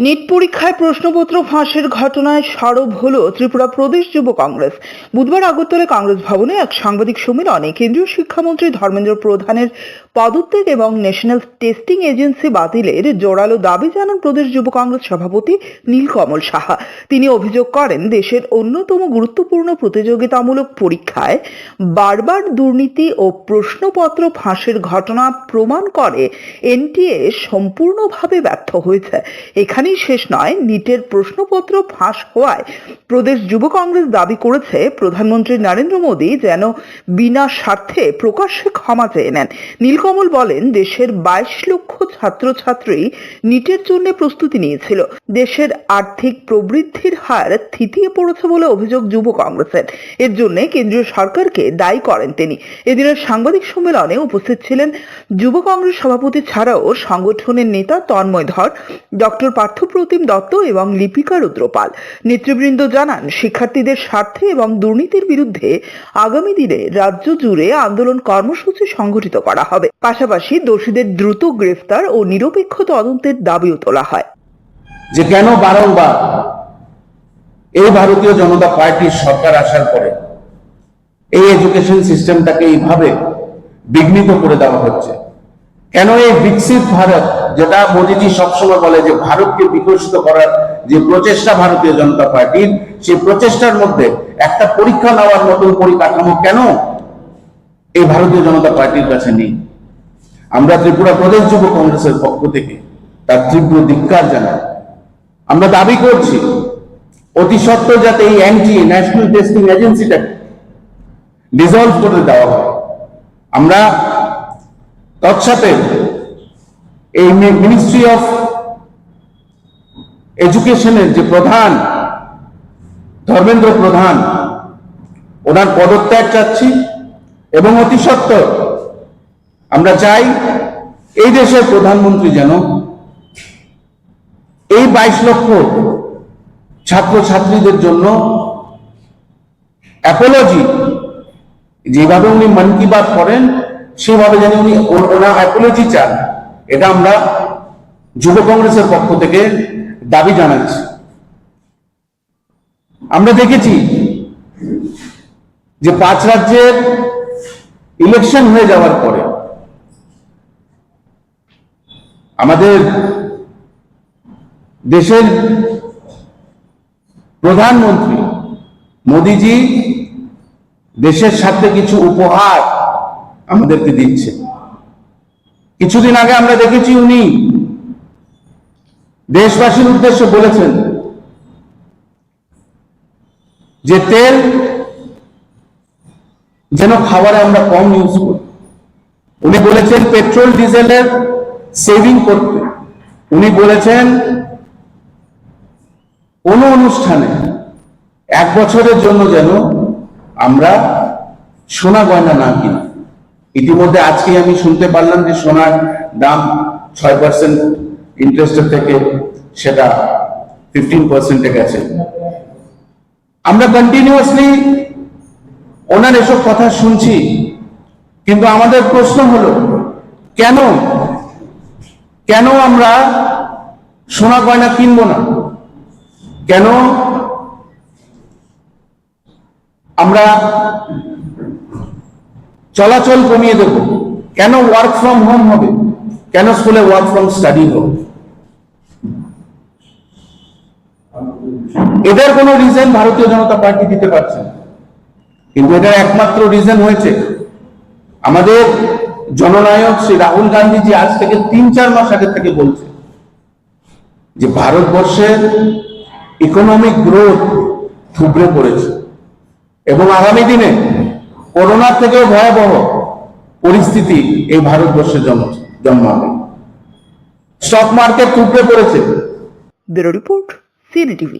NEET পরীক্ষায় প্রশ্নপত্র ফাঁসের ঘটনায় সরব হল ত্রিপুরা প্রদেশ যুব কংগ্রেস। বুধবার আগরতলা কংগ্রেস ভবনে এক সাংবাদিক সম্মেলনে কেন্দ্রীয় শিক্ষামন্ত্রী ধর্মেন্দ্র প্রধানের পদত্যাগ এবং ন্যাশনাল টেস্টিং এজেন্সি বাতিলের জোরালো দাবি জানান প্রদেশ যুব কংগ্রেস সভাপতি নীলকমল সাহা। তিনি অভিযোগ করেন, দেশের অন্যতম গুরুত্বপূর্ণ প্রতিযোগিতামূলক পরীক্ষায় বারবার দুর্নীতি ও প্রশ্নপত্র ফাঁসের ঘটনা প্রমাণ করে এনটিএ সম্পূর্ণভাবে ব্যর্থ হয়েছে। এখানেই শেষ নয়, নিটের প্রশ্নপত্র ফাঁস হওয়ায় প্রদেশ যুব কংগ্রেস দাবি করেছে প্রধানমন্ত্রী নরেন্দ্র মোদী যেন বিনা স্বার্থে প্রকাশ্যে ক্ষমা চেয়ে নেন। নীলকমল বলেন, দেশের 22 লক্ষ ছাত্রছাত্রী নিটের জন্য প্রস্তুতি নিয়েছিল। দেশের আর্থিক প্রবৃদ্ধির হার থিতিয়ে পড়েছে বলে অভিযোগ যুব কংগ্রেসের। এর জন্য কেন্দ্রীয় সরকারকে দায়ী করেন তিনি। এদিনের সাংবাদিক সম্মেলনে উপস্থিত ছিলেন যুব কংগ্রেস সভাপতি ছাড়াও সংগঠনের নেতা তন্ময় ধর, ডক্টর পার্থপ্রতিম দত্ত এবং লিপিকা রুদ্রপাল। নেতৃবৃন্দ জানান, শিক্ষার্থীদের স্বার্থে এবং দুর্নীতির বিরুদ্ধে আগামী দিনে রাজ্য জুড়ে আন্দোলন কর্মসূচি সংগঠিত করা হবে। পাশাপাশি দোষীদের দ্রুত গ্রেফতার ও নিরপেক্ষ তদন্তের দাবিও তোলা হয়। যে কেন বারংবার এই ভারতীয় জনতা পার্টির সরকার আসার পরে এই এডুকেশন সিস্টেমটাকে এইভাবে বিঘ্নিত করে দেওয়া হচ্ছে, কেন এই বিকশিত ভারত, যেটা মোদীজি সবসময় বলে যে ভারতকে বিকশিত করার যে প্রচেষ্টা ভারতীয় জনতা পার্টির, সেই প্রচেষ্টার মধ্যে একটা পরীক্ষা নেওয়ার মতন পরিকাঠামো কেন এই ভারতীয় জনতা পার্টির কাছে নেই। আমরা ত্রিপুরা প্রদেশ যুব কংগ্রেসের পক্ষ থেকে তার তীব্র ধিক্কার জানাই। আমরা দাবি করছি অতি সত্বর যাতে এই এনটিএ ন্যাশনাল টেস্টিং এজেন্সিটাকে ডিসলভ করে দেওয়া হয়। আমরা তৎসাথে এই মিনিস্ট্রি অফ এডুকেশনের যে প্রধান ধর্মেন্দ্র প্রধান, ওনার পদত্যাগ চাচ্ছি এবং অতি সত্বর আমরা চাই এই দেশের প্রধানমন্ত্রী যেন এই 22 লক্ষ ছাত্রছাত্রীদের জন্য অ্যাপোলজি, যেভাবে উনি মন কি বাত করেন সেভাবে যেন উনি ওনার অ্যাপোলজি চান। এটা আমরা যুব কংগ্রেসের পক্ষ থেকে দাবি জানাচ্ছি। আমরা দেখেছি যে 5 রাজ্যের ইলেকশন হয়ে যাওয়ার পরে আমাদের দেশের প্রধানমন্ত্রী মোদীজি দেশের সাথে কিছু উপহার আমাদেরকে দিচ্ছে। কিছুদিন আগে আমরা দেখেছি উনি দেশবাসীর উদ্দেশ্যে বলেছেন যে তেল যেন খাবারে আমরা কম ইউজ করি। উনি বলেছেন পেট্রোল ডিজেলের সেভিং করতে। উনি বলেছেন কোন অনুষ্ঠানে 1 বছরের জন্য যেন আমরা সোনা গয়না না কিনি। ইতিমধ্যে আজকে আমি শুনতে পারলাম যে সোনার দাম 6% ইন্টারেস্টের থেকে সেটা 15% গেছে। আমরা কন্টিনিউয়াসলি ওনার এসব কথা শুনছি, কিন্তু আমাদের প্রশ্ন হলো কেন আমরা সোনা গয়না কিনবো না? কেন আমরা চলাচল কমিয়ে দেব? কেন ওয়ার্ক ফ্রম হোম হবে? কেন স্কুলে ওয়ার্ক ফ্রম স্টাডি হবে? এদের কোনো রিজন ভারতীয় জনতা পার্টি দিতে পারছে না, কিন্তু এটার একমাত্র রিজন হয়েছে আমাদের জননায়ক শ্রী রাহুল গান্ধীজি আজ থেকে 3-4 মাস আগে থেকে বলছে যে ভারতবর্ষের ইকোনমিক গ্রোথ থুবড়ে পড়েছে এবং আগামী দিনে করোনার থেকেও ভয়াবহ পরিস্থিতি এই ভারতবর্ষে জন্মাবে। স্টক মার্কেট থুবড়ে পড়েছে। Bureau report, CNTV.